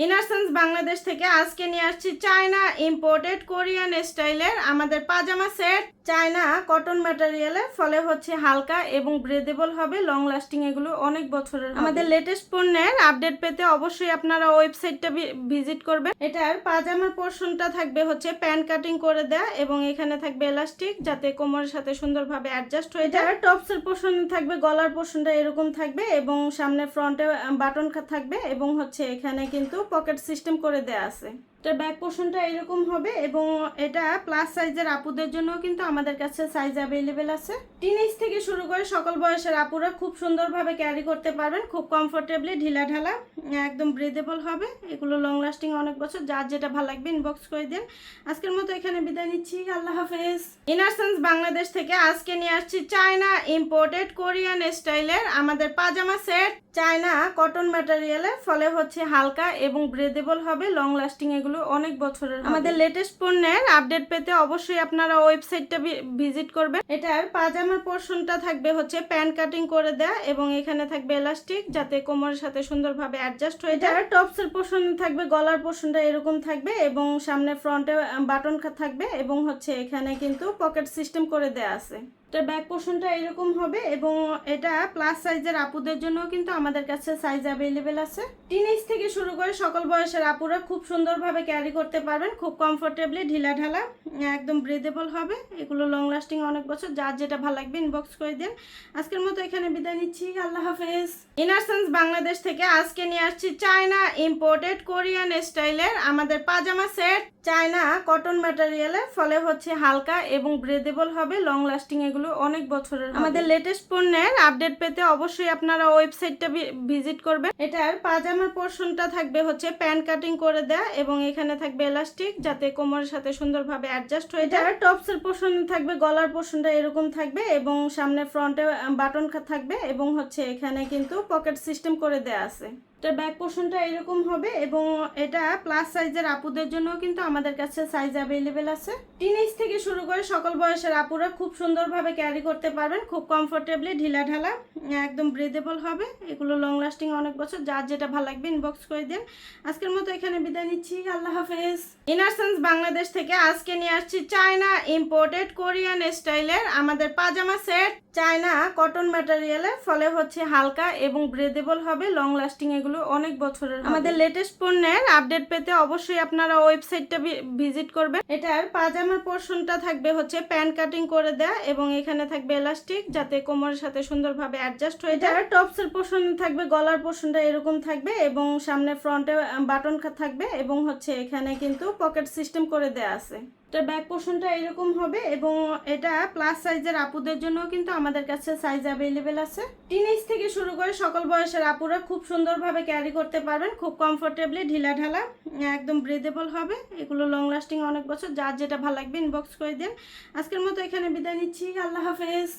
ইনারসেন্স বাংলাদেশ থেকে আজকে নিয়ে আসছি চায়না ইম্পোর্টেড কোরিয়ান স্টাইলের আমাদের পাজামা সেট। চায়না কটন ম্যাটেরিয়ালের ফলে হচ্ছে হালকা এবং ব্রেদেবল হবে, লং লাস্টিং, এগুলো অনেক বছরের। আমাদের লেটেস্ট পণ্যের আপডেট পেতে অবশ্যই আপনারা ওয়েবসাইটটা ভিজিট করবেন। এটার পাজামার পোর্শনটা থাকবে হচ্ছে প্যান্ট কাটিং করে দেয়া এবং এখানে থাকবে এলাস্টিক যাতে কোমরের সাথে সুন্দরভাবে অ্যাডজাস্ট হয়ে যায়। টপসের পোর্শনে থাকবে, গলার পোর্শনটা এরকম থাকবে এবং সামনে ফ্রন্টে বাটন থাকবে এবং হচ্ছে এখানে কিন্তু পকেট সিস্টেম করে দেয়া আছে। এটার ব্যাক পোর্শনটা এরকম হবে এবং এটা প্লাস সাইজের আপুদের জন্য কিন্তু আমাদের কাছে সাইজ অ্যাভেলেবেল আছে। টিনেজ থেকে শুরু করে সকল বয়সের আপুরা খুব সুন্দরভাবে ক্যারি করতে পারবেন, খুব কমফোর্টেবলি, ঢিলা ঢালা, একদম ব্রিদেবল হবে। এগুলো লং লাস্টিং অনেক বছর। যার যেটা ভালো লাগবে ইনবক্স করে দিন। আজকের মতো এখানে বিদায় নিচ্ছি, আল্লাহ হাফেজ। ইনারসেন্স বাংলাদেশ থেকে আজকে নিয়ে আসছি চায়না ইম্পোর্টেড কোরিয়ান স্টাইলের আমাদের পাজামা সেট। চায়না কটন ম্যাটেরিয়ালের ফলে হচ্ছে হালকা এবং ব্রেদেবল হবে, লং লাস্টিং, এগুলো অনেক বছরের। আমাদের লেটেস্ট পণ্যের আপডেট পেতে অবশ্যই আপনারা ওয়েবসাইটটা ভিজিট করবেন। এটার পাজামার পোর্শনটা থাকবে হচ্ছে প্যান্ট কাটিং করে দেয়া এবং এখানে থাকবে এলাস্টিক যাতে কোমরের সাথে সুন্দরভাবে অ্যাডজাস্ট হয়ে যায়। টপসের পোর্শনে থাকবে, গলার পোর্শনটা এরকম থাকবে এবং সামনে ফ্রন্টে বাটন থাকবে এবং হচ্ছে এখানে কিন্তু পকেট সিস্টেম করে দেয়া আছে। এটার ব্যাক পোর্শনটা এরকম হবে এবং এটা প্লাস সাইজের আপুদের জন্য কিন্তু আমাদের কাছে সাইজ অ্যাভেলেবেল আছে। টিনেজ থেকে শুরু করে সকল বয়সের আপুরা খুব সুন্দরভাবে ক্যারি করতে পারবেন, খুব কমফোর্টেবলি, ঢিলা ঢালা, একদম ব্রিদেবল হবে। এগুলো লং লাস্টিং অনেক বছর। যার যেটা ভালো লাগবে ইনবক্স করে দিন। আজকের মতো এখানে বিদায় নিচ্ছি, আল্লাহ হাফেজ। ইনারসেন্স বাংলাদেশ থেকে আজকে নিয়ে আসছি চায়না ইম্পোর্টেড কোরিয়ান স্টাইলের আমাদের পাজামা সেট। চায়না কটন ম্যাটেরিয়ালের ফলে হচ্ছে হালকা এবং ব্রেদেবল হবে, লং লাস্টিং, এগুলো অনেক বছরের। আমাদের লেটেস্ট পণ্যের আপডেট পেতে অবশ্যই আপনারা ওয়েবসাইটটা ভিজিট করবেন। এটার পাজামার পোর্শনটা থাকবে হচ্ছে প্যান্ট কাটিং করে দেয়া এবং এখানে থাকবে এলাস্টিক যাতে কোমরের সাথে সুন্দরভাবে অ্যাডজাস্ট হয়ে যায়। টপসের পোর্শনে থাকবে, গলার পোর্শনটা এরকম থাকবে এবং সামনে ফ্রন্টে বাটন থাকবে এবং হচ্ছে এখানে কিন্তু পকেট সিস্টেম করে দেয়া আছে। এটার ব্যাক পোর্শনটা এরকম হবে এবং এটা প্লাস সাইজের আপুদের জন্য কিন্তু আমাদের কাছে সাইজ অ্যাভেলেবেল আছে। টিনেজ থেকে শুরু করে সকল বয়সের আপুরা খুব সুন্দরভাবে ক্যারি করতে পারবেন, খুব কমফোর্টেবলি, ঢিলা ঢালা, একদম ব্রিদেবল হবে। এগুলো লং লাস্টিং অনেক বছর। যার যেটা ভালো লাগবে ইনবক্স করে দিন। আজকের মতো এখানে বিদায় নিচ্ছি, আল্লাহ হাফেজ। ইনারসেন্স বাংলাদেশ থেকে আজকে নিয়ে আসছি চায়না ইম্পোর্টেড কোরিয়ান স্টাইলের আমাদের পাজামা সেট। চায়না কটন ম্যাটেরিয়ালের ফলে হচ্ছে হালকা এবং ব্রেদেবল হবে, লং লাস্টিং, এগুলো অনেক বছরের। আমাদের লেটেস্ট পণ্যের আপডেট পেতে অবশ্যই আপনারা ওয়েবসাইটটা ভিজিট করবেন। এটার পাজামার পোর্শনটা থাকবে হচ্ছে প্যান্ট কাটিং করে দেয়া এবং এখানে থাকবে এলাস্টিক যাতে কোমরের সাথে সুন্দরভাবে অ্যাডজাস্ট হয়ে যায়। টপসের পোর্শনে থাকবে, গলার পোর্শনটা এরকম থাকবে এবং সামনে ফ্রন্টে বাটন থাকবে এবং হচ্ছে এখানে কিন্তু পকেট সিস্টেম করে দেয়া আছে। এটার ব্যাক পোর্শনটা এরকম হবে এবং এটা প্লাস সাইজের আপুদের জন্য কিন্তু আমাদের কাছে সাইজ অ্যাভেলেবেল আছে। টিনেজ থেকে শুরু করে সকল বয়সের আপুরা খুব সুন্দরভাবে ক্যারি করতে পারবেন, খুব কমফোর্টেবলি, ঢিলা ঢালা, একদম ব্রিদেবল হবে। এগুলো লং লাস্টিং অনেক বছর। যার যেটা ভালো লাগবে ইনবক্স করে দিন। আজকের মতো এখানে বিদায় নিচ্ছি, আল্লাহ হাফেজ।